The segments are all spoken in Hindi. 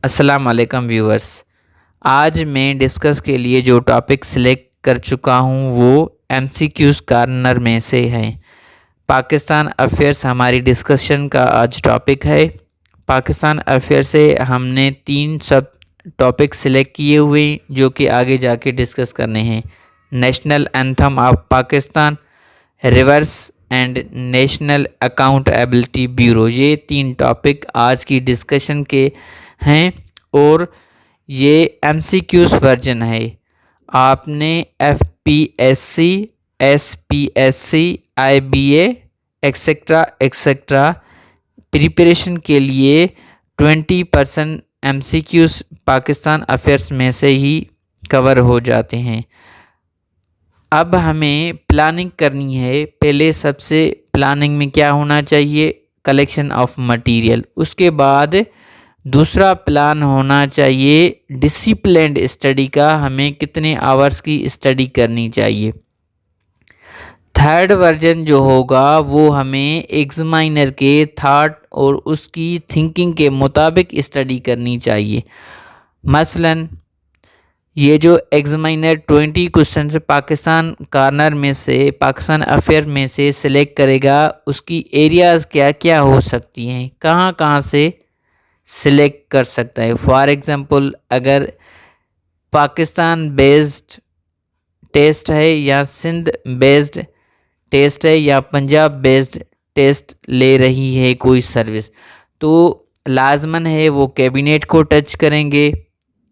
अस्सलाम वालेकुम व्यूअर्स। आज मैं डिस्कस के लिए जो टॉपिक सिलेक्ट कर चुका हूँ वो एमसीक्यूज़ कॉर्नर में से है। पाकिस्तान अफेयर्स हमारी डिस्कशन का आज टॉपिक है। पाकिस्तान अफेयर से हमने 3 सब टॉपिक सिलेक्ट किए हुए जो कि आगे जाके डिस्कस करने हैं। National anthem of Pakistan, reverse and national accountability bureau, ये 3 टॉपिक आज की डिस्कशन के हैं और ये एमसीक्यूज़ वर्जन है। आपने FPSC, SPSC, IBA etcetera etcetera preparation के लिए 20% एमसीक्यूज़ पाकिस्तान अफेयर्स में से ही कवर हो जाते हैं। अब हमें प्लानिंग करनी है। पहले सबसे प्लानिंग में क्या होना चाहिए? Collection of material. उसके बाद दूसरा प्लान होना चाहिए डिसिप्लिन्ड स्टडी का, हमें कितने आवर्स की स्टडी करनी चाहिए। थर्ड वर्जन जो होगा वो हमें एग्जामिनर के थॉट और उसकी थिंकिंग के मुताबिक स्टडी करनी चाहिए। मसलन ये जो एग्जामिनर 20 क्वेश्चन पाकिस्तान कॉर्नर में से, पाकिस्तान अफेयर में से सिलेक्ट करेगा, उसकी एरियाज़ क्या क्या हो सकती हैं, कहाँ कहाँ से सिलेक्ट कर सकता है। फॉर एग्ज़ाम्पल अगर पाकिस्तान बेस्ड टेस्ट है या सिंध बेस्ड टेस्ट है या पंजाब बेस्ड टेस्ट ले रही है कोई सर्विस, तो लाजमन है वो कैबिनेट को टच करेंगे।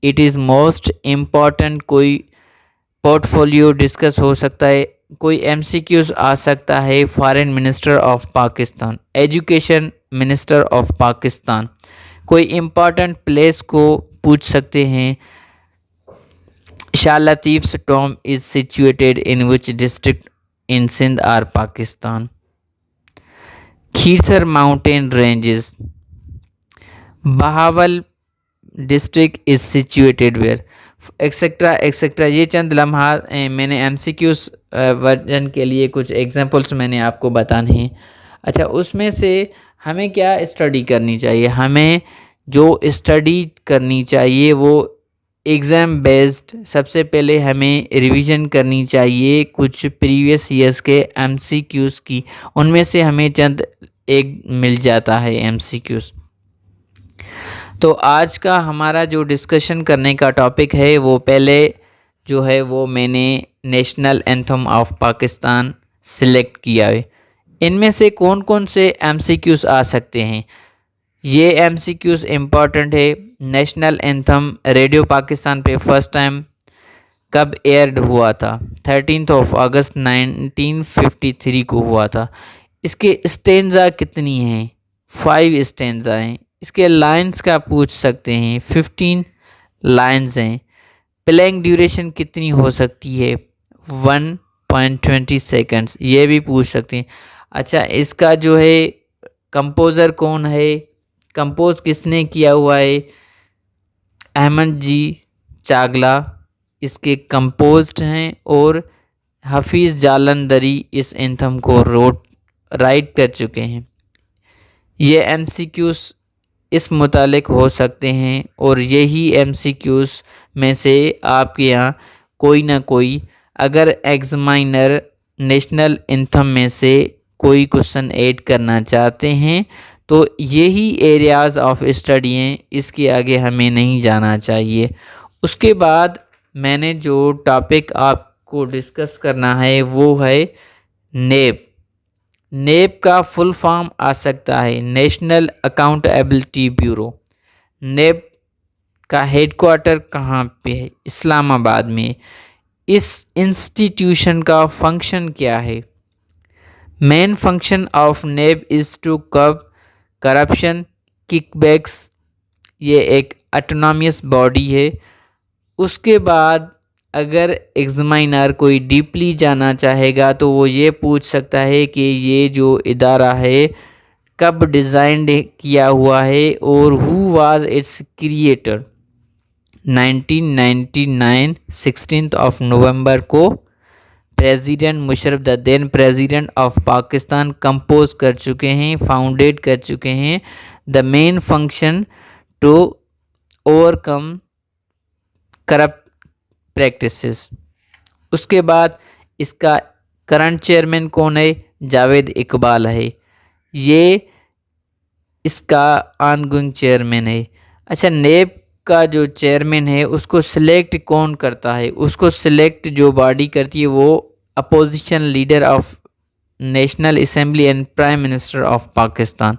It is most important. कोई पोर्टफोलियो डिस्कस हो सकता है, कोई एमसीक्यूज आ सकता है, foreign minister of Pakistan, education minister of Pakistan, कोई इम्पॉर्टेंट प्लेस को पूछ सकते हैं। Shah Latif's tomb is situated in which district in Sindh or Pakistan. Kirthar mountain ranges, Bahawal district is situated where, etcetera etcetera. ये चंद लम्हा मैंने एमसीक्यूज़ वर्जन के लिए कुछ एग्जांपल्स मैंने आपको बताने हैं। अच्छा, उसमें से हमें क्या स्टडी करनी चाहिए? हमें जो स्टडी करनी चाहिए वो एग्ज़ाम बेस्ड। सबसे पहले हमें रिवीजन करनी चाहिए कुछ प्रीवियस ईयर्स के एमसीक्यूज़ की, उनमें से हमें चंद एक मिल जाता है एमसीक्यूज़। तो आज का हमारा जो डिस्कशन करने का टॉपिक है वो पहले जो है वो मैंने national anthem of Pakistan select किया है। इनमें से कौन कौन से एमसीक्यूज़ आ सकते हैं? ये एमसीक्यूज़ इम्पॉर्टेंट है। नेशनल एंथम रेडियो पाकिस्तान पे फर्स्ट टाइम कब एयर्ड हुआ था? 13 अगस्त 1953 को हुआ था। इसके स्टेंजा कितनी हैं? 5 स्टेंजा हैं। इसके लाइंस का पूछ सकते हैं, 15 लाइंस हैं। प्लेइंग ड्यूरेशन कितनी हो सकती है? 1.20 सेकंड्स, ये भी पूछ सकते हैं। अच्छा, इसका जो है कंपोज़र कौन है, कंपोज किसने किया हुआ है? अहमद जी चागला इसके कंपोज्ड हैं और हफीज़ जालंधरी इस एंथम को राइट कर चुके हैं। ये एमसीक्यूज़ इस मुतालिक हो सकते हैं और यही एमसीक्यूज़ में से आपके यहाँ कोई ना कोई, अगर एग्जामिनर नेशनल एंथम में से कोई क्वेश्चन ऐड करना चाहते हैं तो यही एरियाज़ ऑफ स्टडी हैं, इसके आगे हमें नहीं जाना चाहिए। उसके बाद मैंने जो टॉपिक आपको डिस्कस करना है वो है नेब। नेब का फुल फॉर्म आ सकता है नेशनल अकाउंटेबिलिटी ब्यूरो। नेब का हेडक्वार्टर कहाँ पे है? इस्लामाबाद में। इस इंस्टीट्यूशन का फंक्शन क्या है? Main function of NAB is to curb corruption, kickbacks. ये एक ऑटोनॉमस बॉडी है। उसके बाद अगर एग्जामिनर कोई डीपली जाना चाहेगा तो वो ये पूछ सकता है कि ये जो इदारा है कब डिज़ाइन किया हुआ है और हु वाज इट्स क्रिएटर। 1999 16 नवंबर को president Musharraf, the then president of Pakistan, compose कर चुके हैं, फाउंडेड कर चुके हैं। The main function to overcome corrupt practices. उसके बाद इसका करंट चेयरमैन कौन है? जावेद इकबाल है, ये इसका ऑनगोइंग चेयरमैन है। अच्छा, नेब का जो चेयरमैन है उसको सिलेक्ट कौन करता है? उसको सिलेक्ट जो बॉडी करती है वो opposition leader of national assembly and prime minister of Pakistan.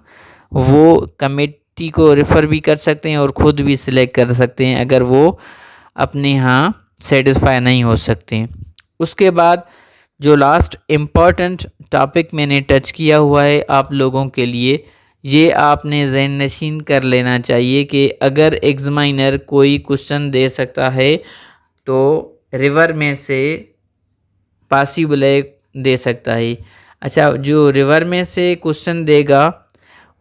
वो कमेटी को रेफ़र भी कर सकते हैं और ख़ुद भी सिलेक्ट कर सकते हैं अगर वो अपने यहाँ सेटिस्फाई नहीं हो सकते हैं। उसके बाद जो लास्ट इम्पॉर्टेंट टॉपिक मैंने टच किया हुआ है आप लोगों के लिए, ये आपने ज़हन नशीन कर लेना चाहिए कि अगर एग्जामिनर कोई क्वेश्चन दे सकता है तो रिवर में से पॉसिबल दे सकता है। अच्छा, जो रिवर में से क्वेश्चन देगा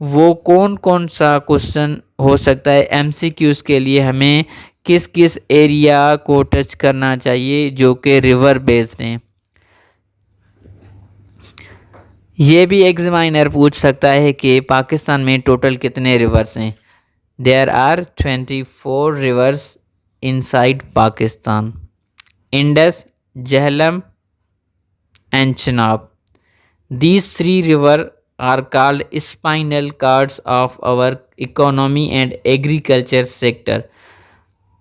वो कौन कौन सा क्वेश्चन हो सकता है? एमसीक्यूज़ के लिए हमें किस किस एरिया को टच करना चाहिए जो कि रिवर बेस्ड हैं, ये भी एग्जामिनर पूछ सकता है कि पाकिस्तान में टोटल कितने रिवर्स हैं। There are 24 rivers inside Pakistan. Indus, Jhelum and Chenab, these three river are called spinal cords of our economy and agriculture sector।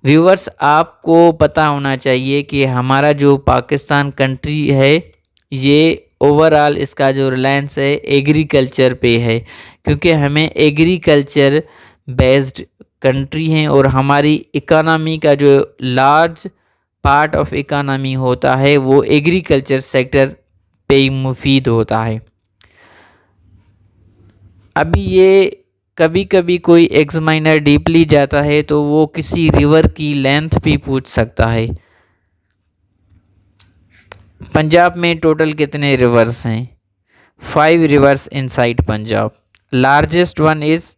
Viewers, आपको पता होना चाहिए कि हमारा जो पाकिस्तान कंट्री है ये ओवरऑल इसका जो रिलायंस है एग्रीकल्चर पे है, क्योंकि हमें एग्रीकल्चर बेस्ड कंट्री हैं और हमारी इकोनॉमी का जो लार्ज पार्ट ऑफ इकोनॉमी होता है वो एग्रीकल्चर सेक्टर पे ही मुफीद होता है। अभी ये कभी कभी कोई एग्जामिनर डीपली जाता है तो वो किसी रिवर की लेंथ भी पूछ सकता है। पंजाब में टोटल कितने रिवर्स हैं? 5 reverse inside Punjab. Largest one is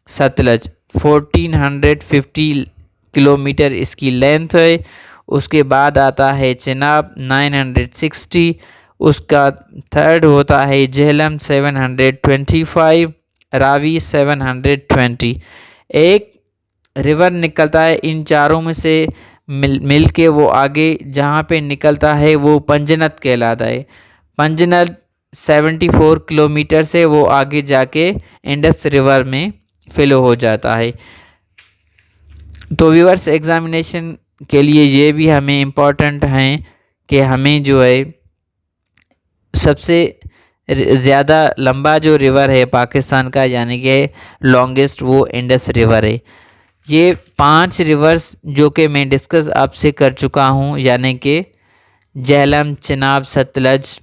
Sutlej, 1450 kilometre इसकी लेंथ है। उसके बाद आता है चिनाब 960, उसका थर्ड होता है झेलम 725, रावी 720। एक रिवर निकलता है इन चारों में से मिल के वो आगे जहाँ पे निकलता है वो पंजनत कहलाता है। पंजनत 74 किलोमीटर से वो आगे जाके इंडस रिवर में फिलो हो जाता है। तो व्यूअर्स, एग्जामिनेशन के लिए ये भी हमें इम्पोर्टेंट हैं कि हमें जो है सबसे ज़्यादा लंबा जो रिवर है पाकिस्तान का यानी कि लॉन्गेस्ट वो इंडस रिवर है। ये 5 रिवर्स जो कि मैं डिस्कस आपसे कर चुका हूँ यानी कि झेलम, चिनाब, सतलज,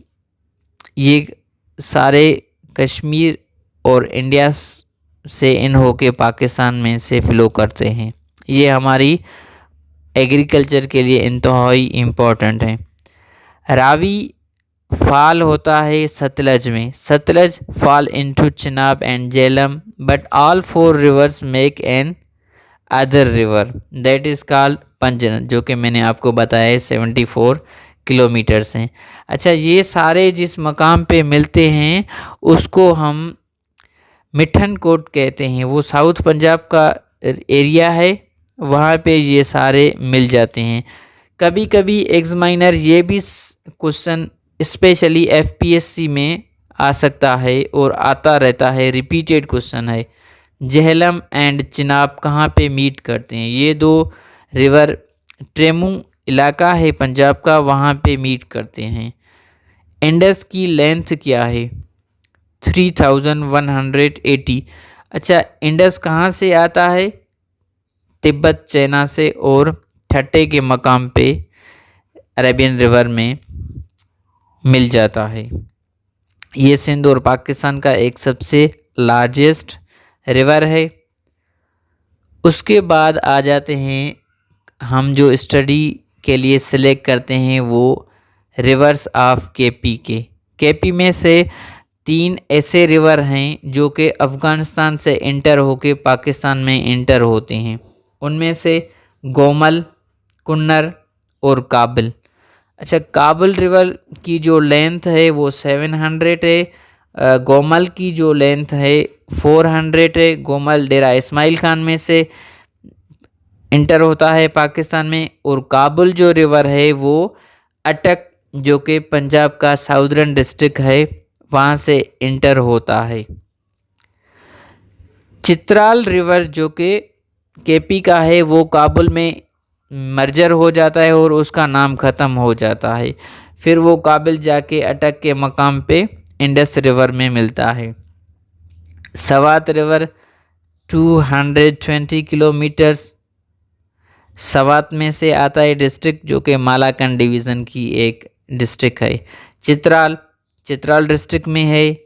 ये सारे कश्मीर और इंडिया से इन होके पाकिस्तान में से फ़्लो करते हैं। ये हमारी एग्रीकल्चर के लिए इंतहाई इम्पोर्टेंट है। रावी फॉल होता है सतलज में, Sutlej fall into Chenab and Jhelum, but all 4 rivers make an other river that is called Panjnad, जो कि मैंने आपको बताया है 74 किलोमीटर्स हैं। अच्छा, ये सारे जिस मकाम पे मिलते हैं उसको हम मिठन कोट कहते हैं। वो साउथ पंजाब का एरिया है, वहाँ पे ये सारे मिल जाते हैं। कभी कभी एग्जामिनर ये भी क्वेश्चन स्पेशली एफपीएससी में आ सकता है और आता रहता है, रिपीटेड क्वेश्चन है, झेलम एंड चिनाब कहाँ पे मीट करते हैं? ये 2 रिवर ट्रेमू इलाका है पंजाब का, वहाँ पे मीट करते हैं। इंडस की लेंथ क्या है? 3180। अच्छा, इंडस कहाँ से आता है? तिब्बत, चाइना से और ठट्टे के मकाम पे अरेबियन रिवर में मिल जाता है। ये सिंध और पाकिस्तान का एक सबसे लार्जेस्ट रिवर है। उसके बाद आ जाते हैं हम जो स्टडी के लिए सिलेक्ट करते हैं वो रिवर्स ऑफ केपी के। केपी में से 3 ऐसे रिवर हैं जो कि अफ़गानिस्तान से इंटर होके पाकिस्तान में इंटर होते हैं। उनमें से गोमल, कुन्नर और काबिल। अच्छा, काबिल रिवर की जो लेंथ है वो 700 है। गोमल की जो लेंथ है 400 है। गोमल डेरा इस्माइल खान में से इंटर होता है पाकिस्तान में, और काबुल जो रिवर है वो अटक जो कि पंजाब का साउदर्न डिस्ट्रिक्ट है वहाँ से इंटर होता है। चित्राल रिवर जो कि केपी का है वो काबुल में मर्जर हो जाता है और उसका नाम ख़त्म हो जाता है। फिर वो काबुल जाके अटक के मकाम पे इंडस रिवर में मिलता है। सवात रिवर 220 किलोमीटर्स सवात में से आता है डिस्ट्रिक्ट, जो कि मालाकंड डिवीज़न की एक डिस्ट्रिक्ट है। चित्राल डिस्ट्रिक्ट में है,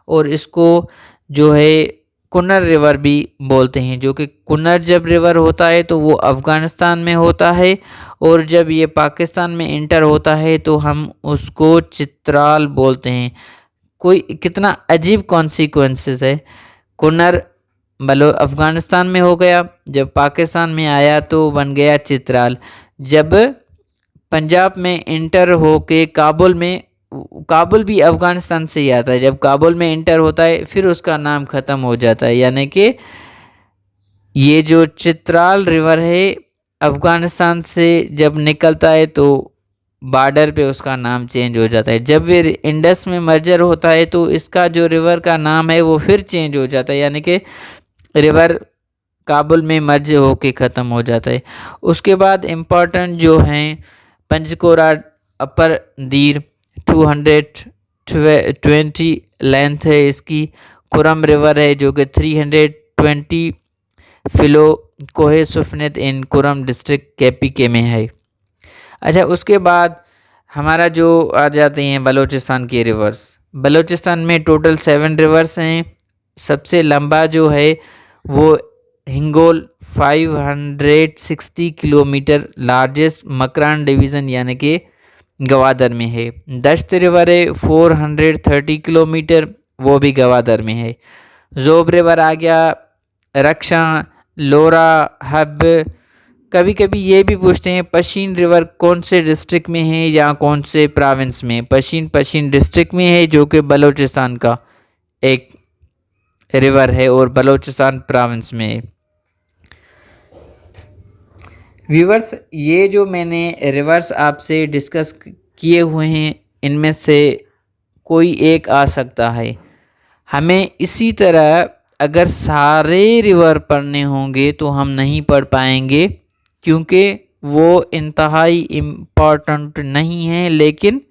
और इसको जो है कुन्नर रिवर भी बोलते हैं, जो कि कुन्नर जब रिवर होता है तो वो अफ़गानिस्तान में होता है, और जब ये पाकिस्तान में इंटर होता है तो हम उसको चित्राल बोलते हैं। कोई कितना अजीब कॉन्सिक्वेंसेस है। कुन्नर अफ़गानिस्तान में हो गया, जब पाकिस्तान में आया तो बन गया चित्राल। जब पंजाब में इंटर होके काबुल भी अफ़गानिस्तान से ही आता है, जब काबुल में इंटर होता है फिर उसका नाम ख़त्म हो जाता है। यानी कि ये जो चित्राल रिवर है अफ़गानिस्तान से जब निकलता है तो बॉर्डर पे उसका नाम चेंज हो जाता है। जब ये इंडस में मर्जर होता है तो इसका जो रिवर का नाम है वो फिर चेंज हो जाता है, यानी कि रिवर काबुल में मर्ज होके ख़त्म हो जाता है। उसके बाद इम्पोर्टेंट जो हैं पंचकोरा अपर दीर 220 लेंथ है इसकी। कुरम रिवर है जो कि 320 फिलो कोहे सुफनत इन कुरम डिस्ट्रिक्ट केपीके में है। अच्छा, उसके बाद हमारा जो आ जाते हैं बलूचिस्तान के रिवर्स। बलूचिस्तान में टोटल 7 रिवर्स हैं। सबसे लंबा जो है वो Hingol 560 kilometre largest Makran division यानी कि गवादर में है। दश्त रिवर है 430 किलोमीटर, वो भी गवादर में है। जोब रिवर आ गया, रक्षा, लोरा, हब। कभी कभी ये भी पूछते हैं पशीन रिवर कौन से डिस्ट्रिक्ट में है या कौन से प्रोविंस में। पशीन डिस्ट्रिक्ट में है जो कि बलूचिस्तान का एक रिवर है और बलूचिस्तान प्रोविंस में है। व्यूवर्स, ये जो मैंने रिवर्स आपसे डिस्कस किए हुए हैं इनमें से कोई एक आ सकता है। हमें इसी तरह अगर सारे रिवर पढ़ने होंगे तो हम नहीं पढ़ पाएंगे, क्योंकि वो इंतहाई इम्पॉर्टेंट नहीं है, लेकिन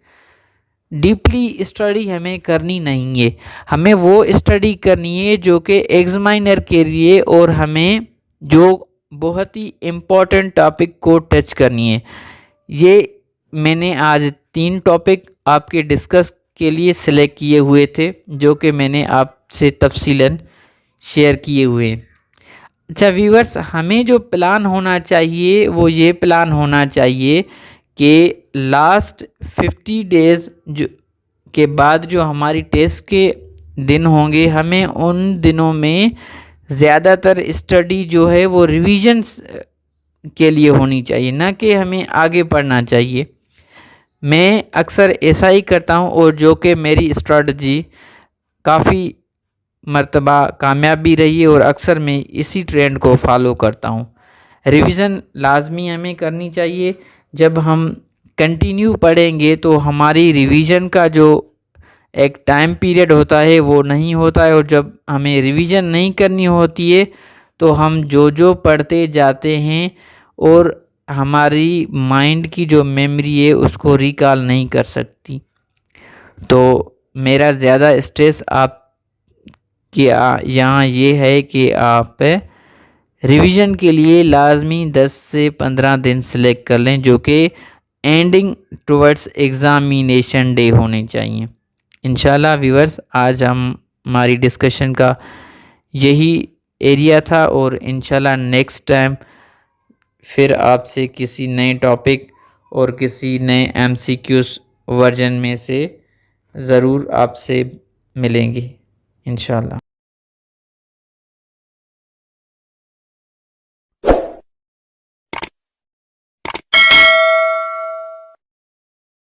डीपली स्टडी हमें करनी नहीं है। हमें वो स्टडी करनी है जो कि एग्जामिनर के लिए और हमें जो बहुत ही इम्पोर्टेंट टॉपिक को टच करनी है। ये मैंने आज 3 टॉपिक आपके डिस्कस के लिए सिलेक्ट किए हुए थे जो कि मैंने आपसे तफसीलन शेयर किए हुए हैं। अच्छा व्यूअर्स, हमें जो प्लान होना चाहिए वो ये प्लान होना चाहिए कि लास्ट 50 डेज़ जो के बाद जो हमारी टेस्ट के दिन होंगे, हमें उन दिनों में ज़्यादातर स्टडी जो है वो रिवीजन्स के लिए होनी चाहिए, ना कि हमें आगे पढ़ना चाहिए। मैं अक्सर ऐसा ही करता हूँ और जो कि मेरी स्ट्रेटजी काफ़ी मर्तबा कामयाब भी रही है और अक्सर मैं इसी ट्रेंड को फॉलो करता हूँ। रिवीज़न लाजमी हमें करनी चाहिए। जब हम कंटिन्यू पढ़ेंगे तो हमारी रिवीज़न का जो एक टाइम पीरियड होता है वो नहीं होता है, और जब हमें रिवीज़न नहीं करनी होती है तो हम जो पढ़ते जाते हैं और हमारी माइंड की जो मेमोरी है उसको रिकॉल नहीं कर सकती। तो मेरा ज़्यादा स्ट्रेस आप कि यहाँ ये है कि आप रिवीजन के लिए लाजमी 10 से 15 दिन सेलेक्ट कर लें जो कि एंडिंग टुवर्ड्स एग्ज़ामिनेशन डे होने चाहिए। इंशाल्लाह व्यूअर्स, आज हमारी डिस्कशन का यही एरिया था और इंशाल्लाह नेक्स्ट टाइम फिर आपसे किसी नए टॉपिक और किसी नए MCQs वर्जन में से ज़रूर आपसे मिलेंगे इंशाल्लाह।